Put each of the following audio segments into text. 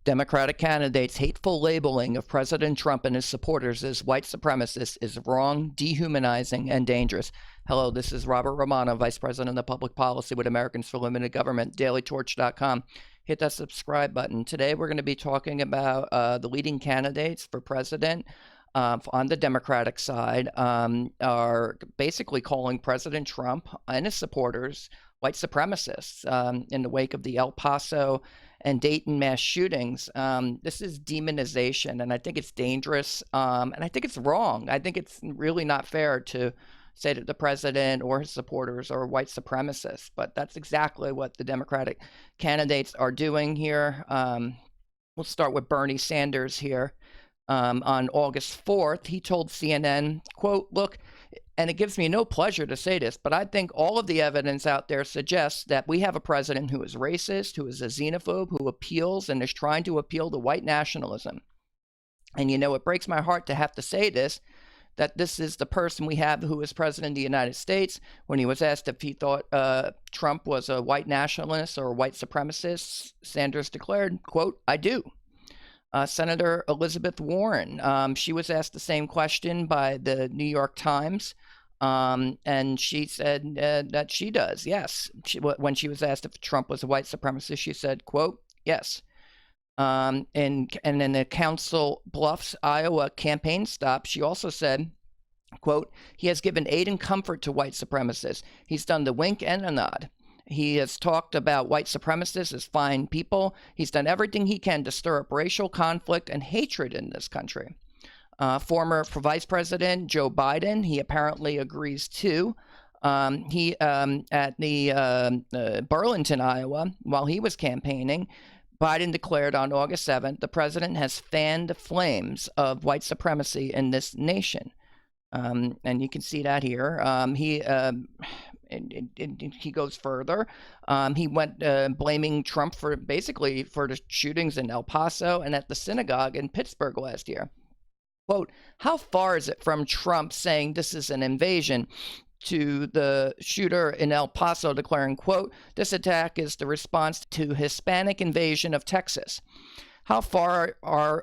Democratic candidates' hateful labeling of President Trump and his supporters as white supremacists is wrong, dehumanizing, and dangerous. Hello, this is Robert Romano, Vice President of Public Policy with Americans for Limited Government, dailytorch.com. Hit that subscribe button. Today we're going to be talking about the leading candidates for president on the Democratic side are basically calling President Trump and his supporters white supremacists in the wake of the El Paso and Dayton mass shootings. This is demonization, and I think it's dangerous, and I think it's wrong. I think it's really not fair to say that the president or his supporters are white supremacists, but that's exactly what the Democratic candidates are doing here. We'll start with Bernie Sanders here. On August 4th, he told CNN, quote, "Look, and it gives me no pleasure to say this, but I think all of the evidence out there suggests that we have a president who is racist, who is a xenophobe, who appeals and is trying to appeal to white nationalism. And, you know, it breaks my heart to have to say this, that this is the person we have who is president of the United States." When he was asked if he thought Trump was a white nationalist or a white supremacist, Sanders declared, quote, "I do." Senator Elizabeth Warren, she was asked the same question by the New York Times, and she said that she does, yes. When she was asked if Trump was a white supremacist, she said, quote, "Yes." And in the Council Bluffs, Iowa campaign stop, she also said, quote, "He has given aid and comfort to white supremacists. He's done the wink and a nod. He has talked about white supremacists as fine people. He's done everything he can to stir up racial conflict and hatred in this country." Former Vice President Joe Biden, he apparently agrees too. He at the Burlington, Iowa, while he was campaigning, Biden declared on August 7th, the president has fanned the flames of white supremacy in this nation. And you can see that here. He goes further. He went blaming Trump for basically for the shootings in El Paso and at the synagogue in Pittsburgh last year. Quote, "How far is it from Trump saying this is an invasion to the shooter in El Paso declaring, quote, 'This attack is the response to Hispanic invasion of Texas'? How far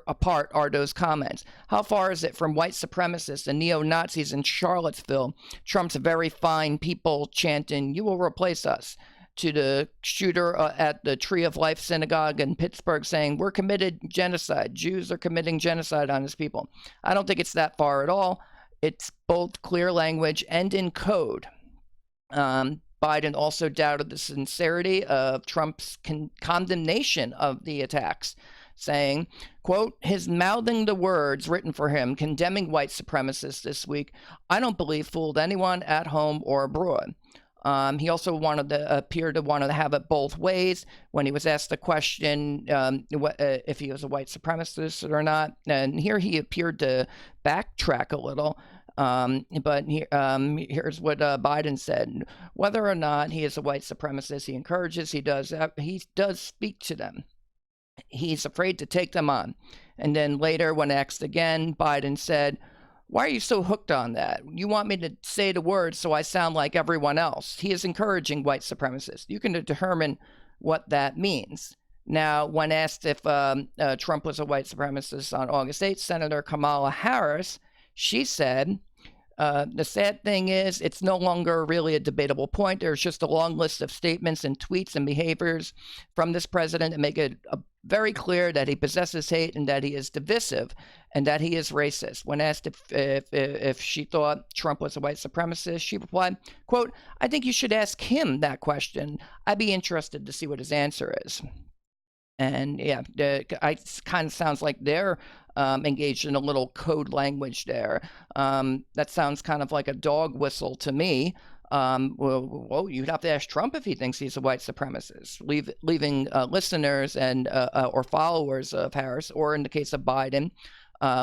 apart are those comments? How far is it from white supremacists and neo-Nazis in Charlottesville, Trump's very fine people chanting, 'You will replace us,' to the shooter at the Tree of Life Synagogue in Pittsburgh saying, 'We're committed genocide. Jews are committing genocide on his people.' I don't think it's that far at all. It's both clear language and in code." Biden also doubted the sincerity of Trump's condemnation of the attacks, saying, quote, "His mouthing the words written for him condemning white supremacists this week, I don't believe fooled anyone at home or abroad." He also appeared to want to have it both ways when he was asked the question if he was a white supremacist or not. And here he appeared to backtrack a little. But here's what Biden said. Whether or not he is a white supremacist, he encourages, he does speak to them. He's afraid to take them on. And then later, when asked again, Biden said, "Why are you so hooked on that? You want me to say the words so I sound like everyone else." He is encouraging white supremacists. You can determine what that means. Now, when asked if Trump was a white supremacist on August 8th, Senator Kamala Harris, she said, "The sad thing is it's no longer really a debatable point. There's just a long list of statements and tweets and behaviors from this president that make it very clear that he possesses hate and that he is divisive and that he is racist." When asked if she thought Trump was a white supremacist, she replied, quote, "I think you should ask him that question. I'd be interested to see what his answer is." And yeah, it kind of sounds like they're engaged in a little code language there. That sounds kind of like a dog whistle to me. Well, you'd have to ask Trump if he thinks he's a white supremacist, leaving listeners and or followers of Harris, or in the case of Biden,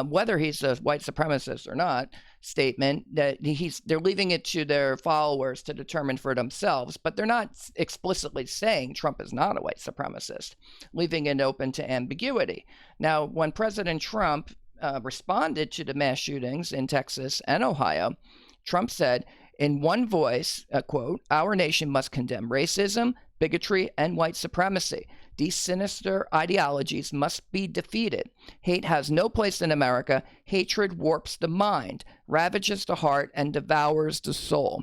whether he's a white supremacist or not, statement that they're leaving it to their followers to determine for themselves, but they're not explicitly saying Trump is not a white supremacist, leaving it open to ambiguity. Now, when President Trump responded to the mass shootings in Texas and Ohio, Trump said, in one voice, quote, "Our nation must condemn racism, bigotry, and white supremacy. These sinister ideologies must be defeated. Hate has no place in America. Hatred warps the mind, ravages the heart, and devours the soul.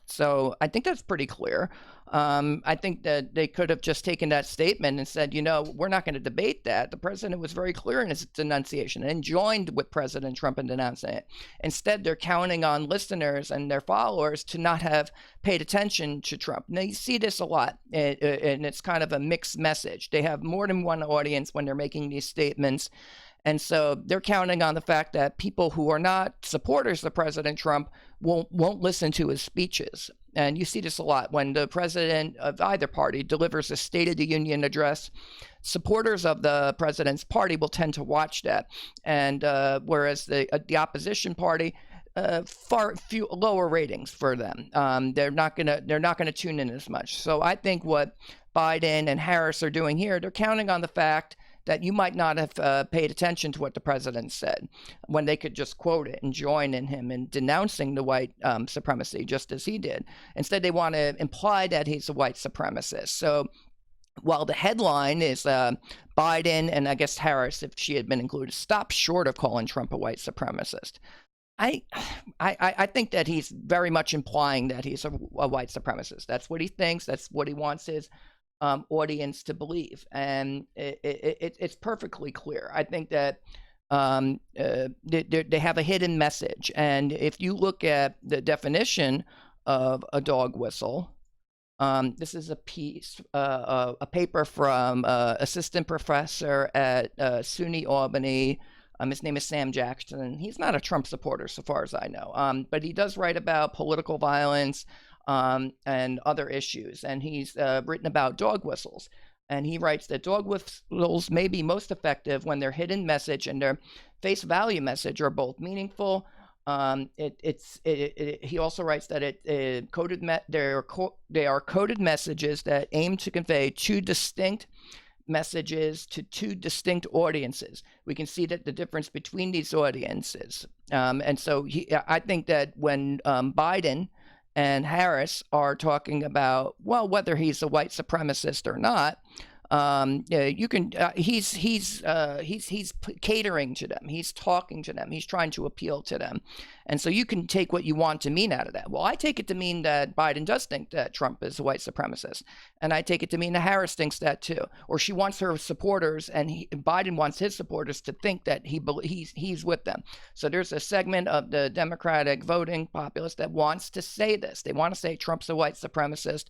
So I think that's pretty clear. I think that they could have just taken that statement and said, we're not going to debate that. The president was very clear in his denunciation and joined with President Trump in denouncing it. Instead, they're counting on listeners and their followers to not have paid attention to Trump. Now, you see this a lot, and it's kind of a mixed message. They have more than one audience when they're making these statements. And so they're counting on the fact that people who are not supporters of President Trump won't listen to his speeches. And you see this a lot when the president of either party delivers a State of the Union address. Supporters of the president's party will tend to watch that, and whereas the opposition party, far few lower ratings for them. They're not gonna tune in as much. So I think what Biden and Harris are doing here, they're counting on the fact that you might not have paid attention to what the president said when they could just quote it and join in him in denouncing the white supremacy, just as he did. Instead, they want to imply that he's a white supremacist. So while the headline is Biden and I guess Harris, if she had been included, stop short of calling Trump a white supremacist, I think that he's very much implying that he's a white supremacist. That's what he thinks. That's what he wants his audience to believe, and it's perfectly clear. I think that they have a hidden message, and if you look at the definition of a dog whistle, this is a piece, a paper from assistant professor at SUNY Albany. His name is Sam Jackson. He's not a Trump supporter, so far as I know, but he does write about political violence and other issues. And he's written about dog whistles. And he writes that dog whistles may be most effective when their hidden message and their face value message are both meaningful. He also writes that they are coded messages that aim to convey two distinct messages to two distinct audiences. We can see that the difference between these audiences. And so I think that when Biden and Harris are talking about, well, whether he's a white supremacist or not, you can. He's catering to them. He's talking to them. He's trying to appeal to them, and so you can take what you want to mean out of that. Well, I take it to mean that Biden does think that Trump is a white supremacist, and I take it to mean that Harris thinks that too, or she wants her supporters, and Biden wants his supporters to think that he's with them. So there's a segment of the Democratic voting populace that wants to say this. They want to say Trump's a white supremacist,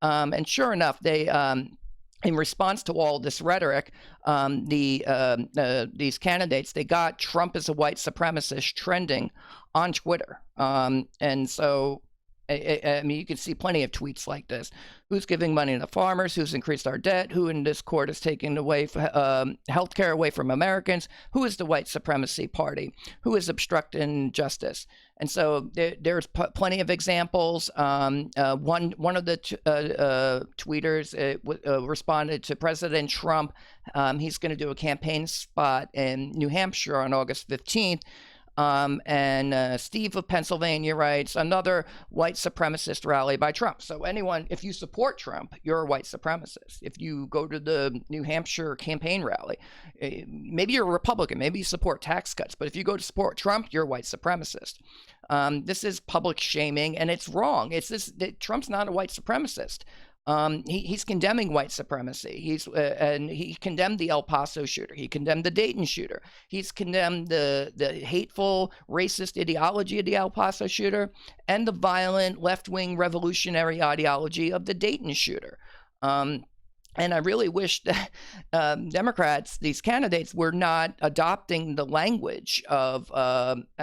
and sure enough, they. In response to all this rhetoric, these candidates, they got Trump as a white supremacist trending on Twitter. And so, I mean, you can see plenty of tweets like this. Who's giving money to farmers? Who's increased our debt? Who in this court is taking away health care away from Americans? Who is the white supremacy party? Who is obstructing justice? And so there's plenty of examples. One of the tweeters responded to President Trump. He's going to do a campaign spot in New Hampshire on August 15th. And Steve of Pennsylvania writes, another white supremacist rally by Trump. So anyone, if you support Trump, you're a white supremacist. If you go to the New Hampshire campaign rally, maybe you're a Republican, maybe you support tax cuts, but if you go to support Trump, you're a white supremacist. This is public shaming, and it's wrong. Trump's not a white supremacist. He's condemning white supremacy. And he condemned the El Paso shooter. He condemned the Dayton shooter. He's condemned the hateful, racist ideology of the El Paso shooter and the violent left-wing revolutionary ideology of the Dayton shooter. And I really wish that Democrats, these candidates, were not adopting the language of,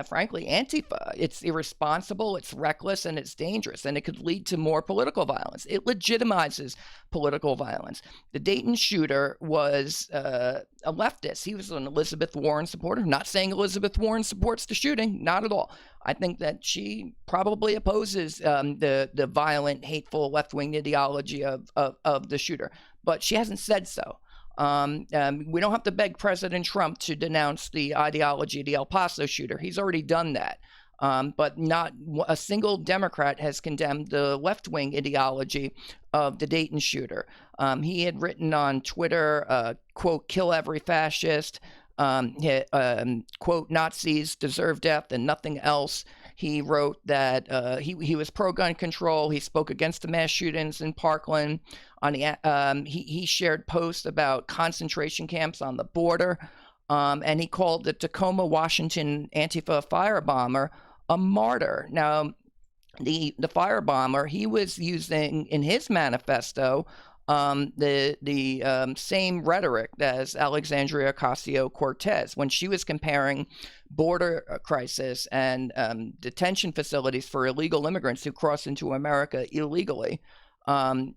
frankly, Antifa. It's irresponsible, it's reckless, and it's dangerous, and it could lead to more political violence. It legitimizes political violence. The Dayton shooter was a leftist. He was an Elizabeth Warren supporter. I'm not saying Elizabeth Warren supports the shooting, not at all. I think that she probably opposes the violent, hateful left-wing ideology of the shooter, but she hasn't said so. We don't have to beg President Trump to denounce the ideology of the El Paso shooter. He's already done that. but not a single Democrat has condemned the left-wing ideology of the Dayton shooter. He had written on Twitter, quote, "Kill every fascist," quote, "Nazis deserve death and nothing else." He wrote that he was pro-gun control. He spoke against the mass shootings in Parkland. He shared posts about concentration camps on the border, and he called the Tacoma, Washington Antifa firebomber a martyr. Now, the firebomber, he was using in his manifesto the same rhetoric as Alexandria Ocasio-Cortez when she was comparing border crisis and detention facilities for illegal immigrants who cross into America illegally,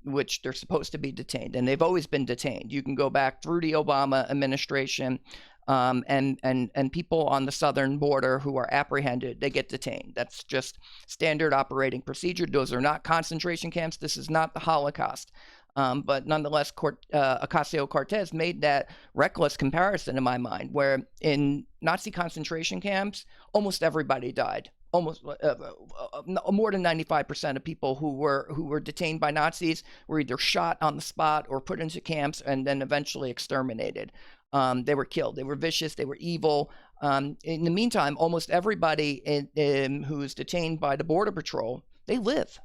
which they're supposed to be detained, and they've always been detained. You can go back through the Obama administration, and people on the southern border who are apprehended, they get detained. That's just standard operating procedure. Those are not concentration camps. This is not the Holocaust. But nonetheless, Ocasio-Cortez made that reckless comparison in my mind, where in Nazi concentration camps, almost everybody died. Almost more than 95% of people who were detained by Nazis were either shot on the spot or put into camps and then eventually exterminated. They were killed. They were vicious. They were evil. In the meantime, almost everybody who's detained by the Border Patrol, they live.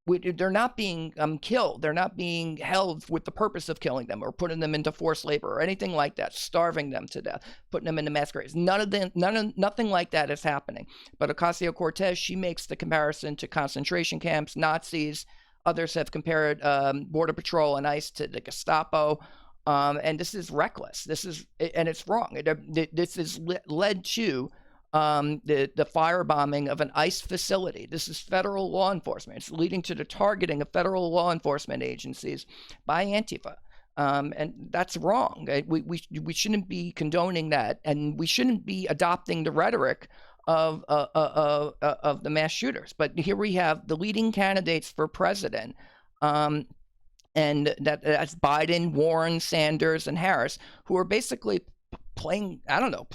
They're not being killed. They're not being held with the purpose of killing them or putting them into forced labor or anything like that, starving them to death, putting them into mass graves. Nothing like that is happening. But Ocasio-Cortez, she makes the comparison to concentration camps, Nazis. Others have compared Border Patrol and ICE to the Gestapo. And this is reckless. And it's wrong. This has led to the firebombing of an ICE facility. This is federal law enforcement. It's leading to the targeting of federal law enforcement agencies by Antifa. And that's wrong. We shouldn't be condoning that, and we shouldn't be adopting the rhetoric of the mass shooters. But here we have the leading candidates for president, and that's Biden, Warren, Sanders, and Harris, who are basically playing, I don't know,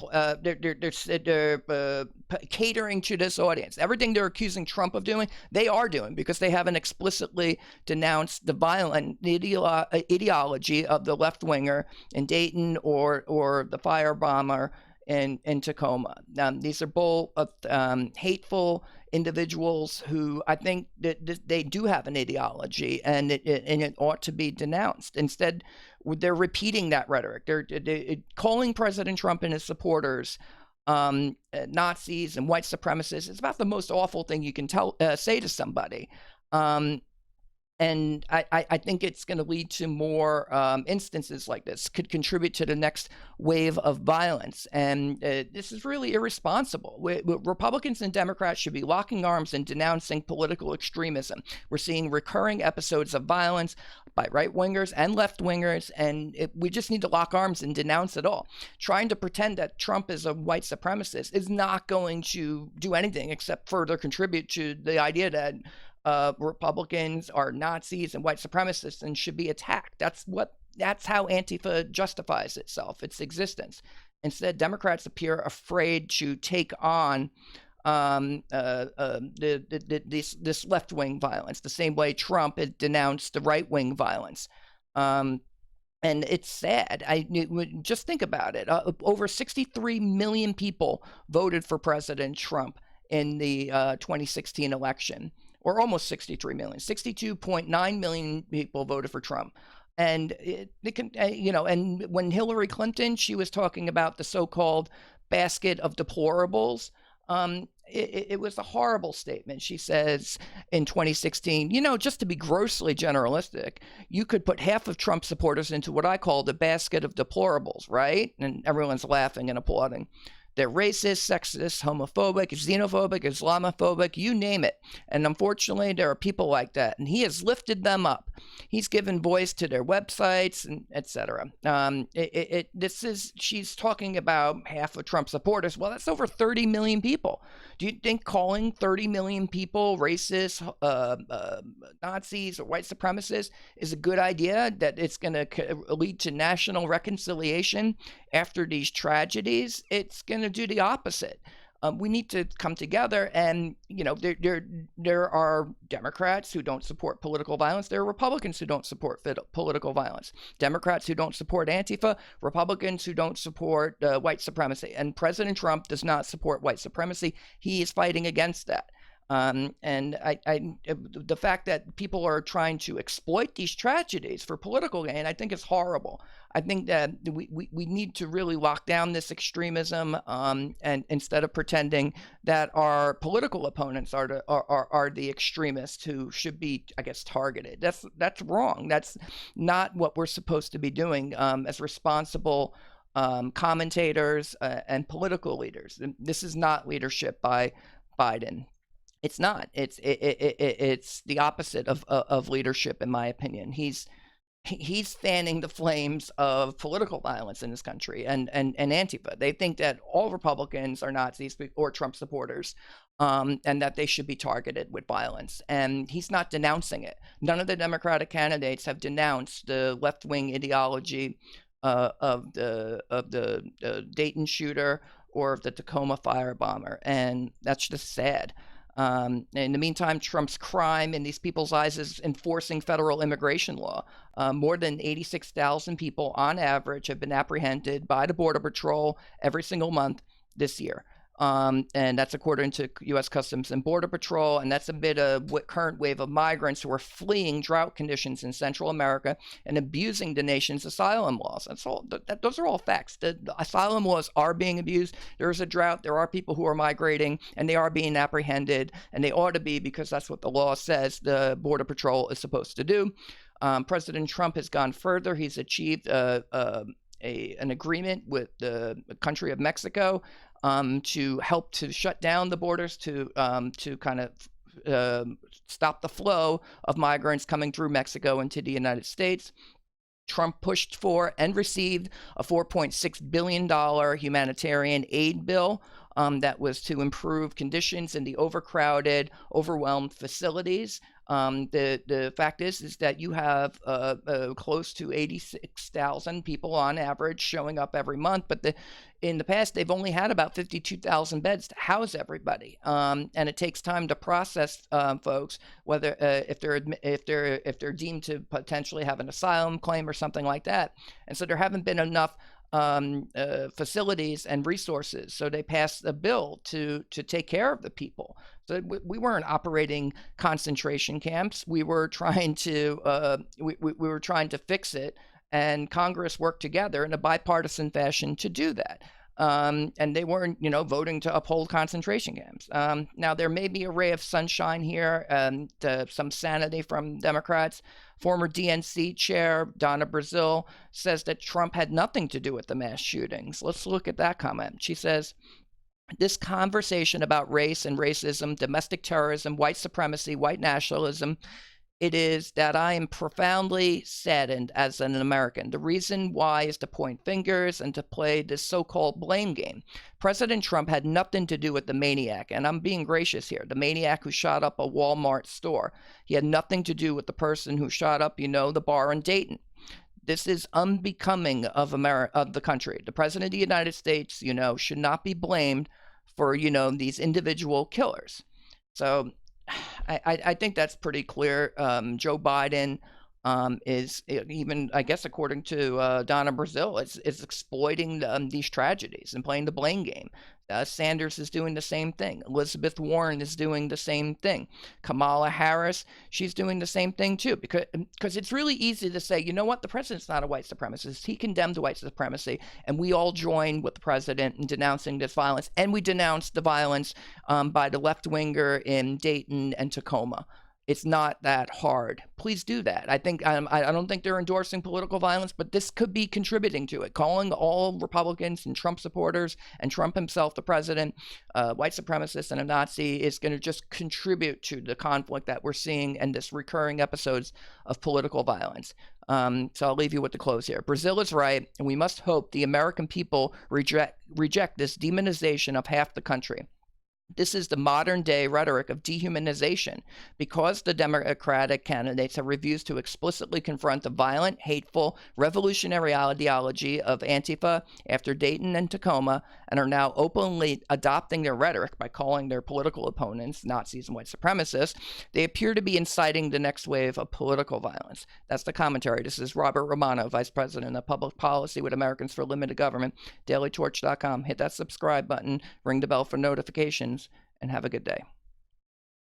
they're catering to this audience. Everything they're accusing Trump of doing, they are doing, because they haven't explicitly denounced the violent ideology of the left-winger in Dayton or the firebomber in Tacoma. These are both hateful individuals who I think that they do have an ideology, and it ought to be denounced. Instead, they're repeating that rhetoric. They're calling President Trump and his supporters Nazis and white supremacists. It's about the most awful thing you can say to somebody. And I think it's going to lead to more instances like this, could contribute to the next wave of violence. And this is really irresponsible. Republicans and Democrats should be locking arms and denouncing political extremism. We're seeing recurring episodes of violence by right-wingers and left-wingers, and we just need to lock arms and denounce it all. Trying to pretend that Trump is a white supremacist is not going to do anything except further contribute to the idea that Republicans are Nazis and white supremacists and should be attacked. That's how Antifa justifies itself, its existence. Instead, Democrats appear afraid to take on this left-wing violence, the same way Trump had denounced the right-wing violence. And it's sad. Just think about it. Over 63 million people voted for President Trump in the 2016 election. Or almost 63 million, 62.9 million people voted for Trump. And and when Hillary Clinton, she was talking about the so-called basket of deplorables, it was a horrible statement. She says in 2016, just to be grossly generalistic, you could put half of Trump supporters into what I call the basket of deplorables, right? And everyone's laughing and applauding. They're racist, sexist, homophobic, xenophobic, Islamophobic, you name it. And unfortunately, there are people like that. And he has lifted them up. He's given voice to their websites, and etc. She's talking about half of Trump supporters. Well, that's over 30 million people. Do you think calling 30 million people racist, Nazis, or white supremacists is a good idea? That it's going to lead to national reconciliation after these tragedies? It's going to do the opposite. We need to come together. And there are Democrats who don't support political violence. There are Republicans who don't support political violence. Democrats who don't support Antifa. Republicans who don't support white supremacy. And President Trump does not support white supremacy. He is fighting against that. And the fact that people are trying to exploit these tragedies for political gain, I think is horrible. I think that we need to really lock down this extremism, and instead of pretending that our political opponents are the extremists who should be, I guess, targeted. That's wrong. That's not what we're supposed to be doing as responsible commentators and political leaders. This is not leadership by Biden. It's not. It's the opposite of leadership, in my opinion. He's fanning the flames of political violence in this country and Antifa. They think that all Republicans are Nazis or Trump supporters, and that they should be targeted with violence. And he's not denouncing it. None of the Democratic candidates have denounced the left-wing ideology of the Dayton shooter or of the Tacoma firebomber, and that's just sad. In the meantime, Trump's crime in these people's eyes is enforcing federal immigration law. More than 86,000 people on average have been apprehended by the Border Patrol every single month this year. And that's according to U.S. Customs and Border Patrol, and that's amid a current wave of migrants who are fleeing drought conditions in Central America and abusing the nation's asylum laws. Those are all facts. The asylum laws are being abused. There is a drought. There are people who are migrating, and they are being apprehended, and they ought to be, because that's what the law says the Border Patrol is supposed to do. President Trump has gone further. He's achieved an agreement with the country of Mexico to help to shut down the borders, to kind of stop the flow of migrants coming through Mexico into the United States. Trump pushed for and received a $4.6 billion humanitarian aid bill that was to improve conditions in the overcrowded, overwhelmed facilities. The fact is that you have close to 86,000 people on average showing up every month, but in the past they've only had about 52,000 beds to house everybody, and it takes time to process folks, whether if they're deemed to potentially have an asylum claim or something like that, and so there haven't been enough facilities and resources, so they passed a bill to take care of the people. So we weren't operating concentration camps. We were trying to we were trying to fix it, and Congress worked together in a bipartisan fashion to do that. And they weren't, voting to uphold concentration camps. Now, there may be a ray of sunshine here, and some sanity from Democrats. Former DNC chair Donna Brazile says that Trump had nothing to do with the mass shootings. Let's look at that comment. She says, "This conversation about race and racism, domestic terrorism, white supremacy, white nationalism, it is that I am profoundly saddened as an American. The reason why is to point fingers and to play this so-called blame game. President Trump had nothing to do with the maniac, and I'm being gracious here, the maniac who shot up a Walmart store. He had nothing to do with the person who shot up, the bar in Dayton. This is unbecoming of the country. The President of the United States, should not be blamed for, these individual killers." So I think that's pretty clear. Joe Biden is, even, I guess, according to Donna Brazile, is exploiting these tragedies and playing the blame game. Sanders is doing the same thing. Elizabeth Warren is doing the same thing. Kamala Harris, she's doing the same thing too, because it's really easy to say, the president's not a white supremacist. He condemned white supremacy, and we all join with the president in denouncing this violence, and we denounced the violence by the left-winger in Dayton and Tacoma. It's not that hard. Please do that. I don't think they're endorsing political violence, but this could be contributing to it. Calling all Republicans and Trump supporters and Trump himself, the president, white supremacist and a Nazi is going to just contribute to the conflict that we're seeing and this recurring episodes of political violence. So I'll leave you with the close here. Brazile is right, and we must hope the American people reject this demonization of half the country. This is the modern day rhetoric of dehumanization. Because the Democratic candidates have refused to explicitly confront the violent, hateful, revolutionary ideology of Antifa after Dayton and Tacoma, and are now openly adopting their rhetoric by calling their political opponents Nazis and white supremacists, they appear to be inciting the next wave of political violence. That's the commentary. This is Robert Romano, Vice President of Public Policy with Americans for Limited Government, dailytorch.com. Hit that subscribe button, ring the bell for notifications, and have a good day.